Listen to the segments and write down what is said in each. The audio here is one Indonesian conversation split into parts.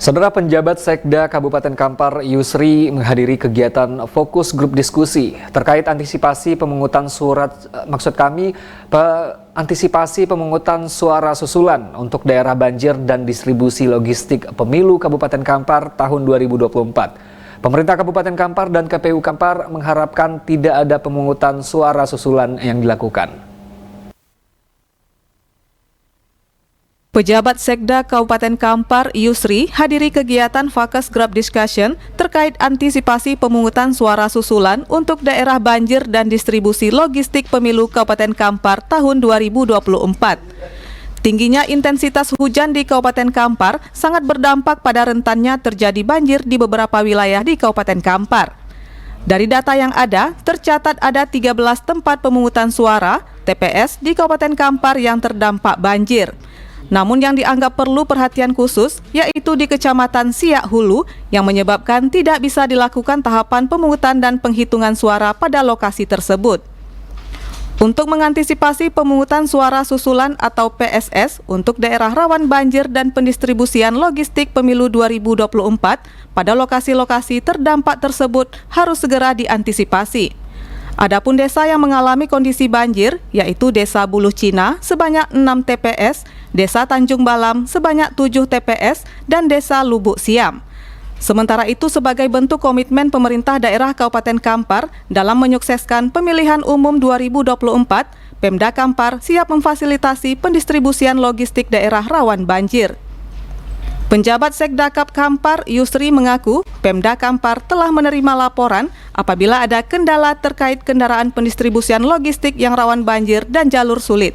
Saudara penjabat Sekda Kabupaten Kampar Yusri menghadiri kegiatan fokus grup diskusi terkait antisipasi pemungutan suara susulan untuk daerah banjir dan distribusi logistik pemilu Kabupaten Kampar tahun 2024. Pemerintah Kabupaten Kampar dan KPU Kampar mengharapkan tidak ada pemungutan suara susulan yang dilakukan. Pejabat Sekda Kabupaten Kampar Yusri hadiri kegiatan Focus Group Discussion terkait antisipasi pemungutan suara susulan untuk daerah banjir dan distribusi logistik pemilu Kabupaten Kampar tahun 2024. Tingginya intensitas hujan di Kabupaten Kampar sangat berdampak pada rentannya terjadi banjir di beberapa wilayah di Kabupaten Kampar. Dari data yang ada, tercatat ada 13 tempat pemungutan suara (TPS) di Kabupaten Kampar yang terdampak banjir. Namun yang dianggap perlu perhatian khusus yaitu di Kecamatan Siak Hulu yang menyebabkan tidak bisa dilakukan tahapan pemungutan dan penghitungan suara pada lokasi tersebut. Untuk mengantisipasi pemungutan suara susulan atau PSS untuk daerah rawan banjir dan pendistribusian logistik pemilu 2024 pada lokasi-lokasi terdampak tersebut harus segera diantisipasi. Adapun desa yang mengalami kondisi banjir, yaitu Desa Buluh Cina sebanyak 6 TPS, Desa Tanjung Balam sebanyak 7 TPS, dan Desa Lubuk Siam. Sementara itu, sebagai bentuk komitmen pemerintah daerah Kabupaten Kampar dalam menyukseskan pemilihan umum 2024, Pemda Kampar siap memfasilitasi pendistribusian logistik daerah rawan banjir. Penjabat Sekda Kap Kampar Yusri mengaku Pemda Kampar telah menerima laporan apabila ada kendala terkait kendaraan pendistribusian logistik yang rawan banjir dan jalur sulit,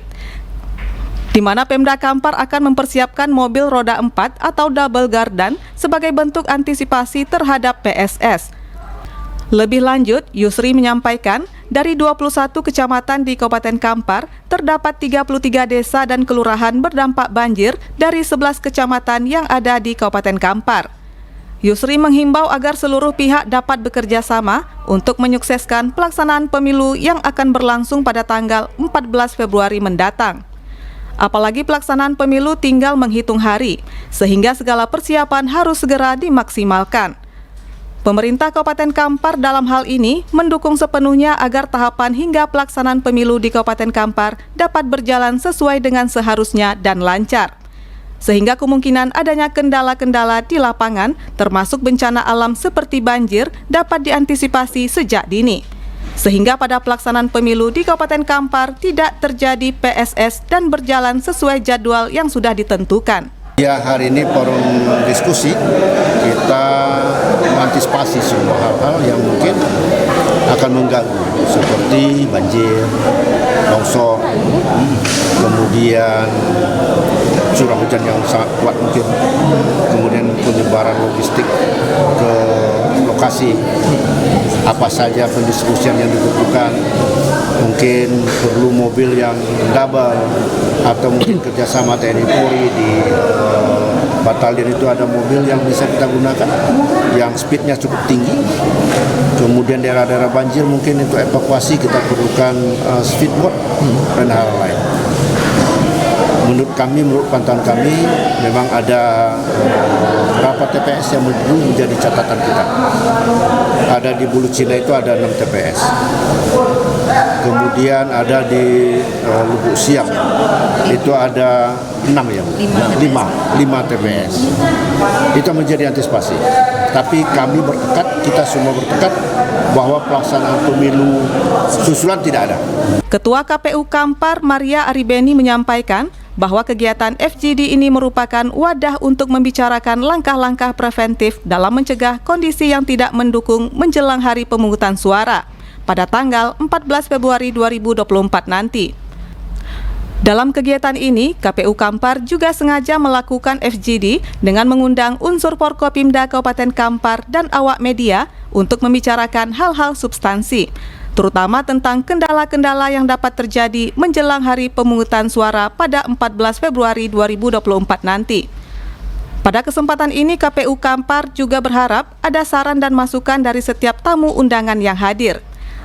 di mana Pemda Kampar akan mempersiapkan mobil roda 4 atau double gardan sebagai bentuk antisipasi terhadap PSS. Lebih lanjut, Yusri menyampaikan dari 21 kecamatan di Kabupaten Kampar, terdapat 33 desa dan kelurahan berdampak banjir dari 11 kecamatan yang ada di Kabupaten Kampar. Yusri menghimbau agar seluruh pihak dapat bekerja sama untuk menyukseskan pelaksanaan pemilu yang akan berlangsung pada tanggal 14 Februari mendatang. Apalagi pelaksanaan pemilu tinggal menghitung hari, sehingga segala persiapan harus segera dimaksimalkan. Pemerintah Kabupaten Kampar dalam hal ini mendukung sepenuhnya agar tahapan hingga pelaksanaan pemilu di Kabupaten Kampar dapat berjalan sesuai dengan seharusnya dan lancar. Sehingga kemungkinan adanya kendala-kendala di lapangan, termasuk bencana alam seperti banjir, dapat diantisipasi sejak dini. Sehingga pada pelaksanaan pemilu di Kabupaten Kampar tidak terjadi PSS dan berjalan sesuai jadwal yang sudah ditentukan. Ya, hari ini forum diskusi kita mengantisipasi semua hal-hal yang mungkin akan mengganggu seperti banjir, longsor, kemudian curah hujan yang sangat kuat mungkin, kemudian penyebaran logistik ke lokasi, apa saja pendistribusian yang dibutuhkan, mungkin perlu mobil yang double atau mungkin kerjasama TNI Polri di batalion itu ada mobil yang bisa kita gunakan yang speednya cukup tinggi. Kemudian daerah-daerah banjir mungkin itu evakuasi kita perlukan speedboat dan hal lain. Menurut pantauan kami memang ada beberapa TPS yang perlu menjadi catatan kita. Ada di Buluh Cina itu ada 6 TPS. Kemudian ada di Lubuk Siam itu ada 5 TPS. Itu menjadi antisipasi. Tapi kami bertekad, kita semua bertekad bahwa pelaksanaan pemilu susulan tidak ada. Ketua KPU Kampar Maria Aribeni menyampaikan bahwa kegiatan FGD ini merupakan wadah untuk membicarakan langkah-langkah preventif dalam mencegah kondisi yang tidak mendukung menjelang hari pemungutan suara pada tanggal 14 Februari 2024 nanti. Dalam kegiatan ini, KPU Kampar juga sengaja melakukan FGD dengan mengundang unsur Forkopimda Kabupaten Kampar dan awak media untuk membicarakan hal-hal substansi, terutama tentang kendala-kendala yang dapat terjadi menjelang hari pemungutan suara pada 14 Februari 2024 nanti. Pada kesempatan ini, KPU Kampar juga berharap ada saran dan masukan dari setiap tamu undangan yang hadir,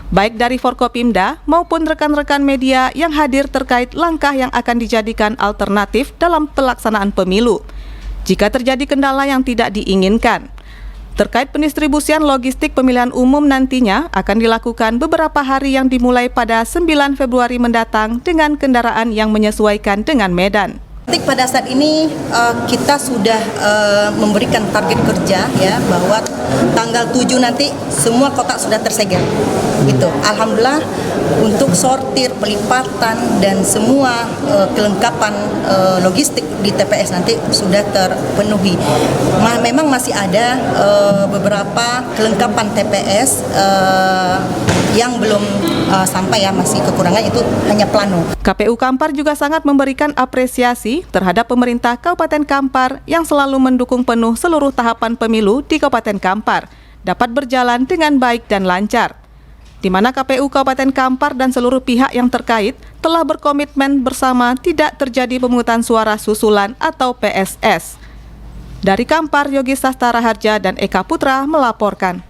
baik dari Forkopimda maupun rekan-rekan media yang hadir terkait langkah yang akan dijadikan alternatif dalam pelaksanaan pemilu. jika terjadi kendala yang tidak diinginkan. Terkait pendistribusian logistik pemilihan umum nantinya akan dilakukan beberapa hari yang dimulai pada 9 Februari mendatang dengan kendaraan yang menyesuaikan dengan medan. Pada saat ini kita sudah memberikan target kerja ya bahwa tanggal 7 nanti semua kotak sudah tersegel. Gitu. Alhamdulillah untuk sortir, pelipatan dan semua kelengkapan logistik di TPS nanti sudah terpenuhi. Memang masih ada beberapa kelengkapan TPS yang belum sampai ya, masih kekurangan, itu hanya plano. KPU Kampar juga sangat memberikan apresiasi terhadap pemerintah Kabupaten Kampar yang selalu mendukung penuh seluruh tahapan pemilu di Kabupaten Kampar dapat berjalan dengan baik dan lancar, di mana KPU Kabupaten Kampar dan seluruh pihak yang terkait telah berkomitmen bersama tidak terjadi pemungutan suara susulan atau PSS. Dari Kampar, Yogi Sastara Harja dan Eka Putra melaporkan.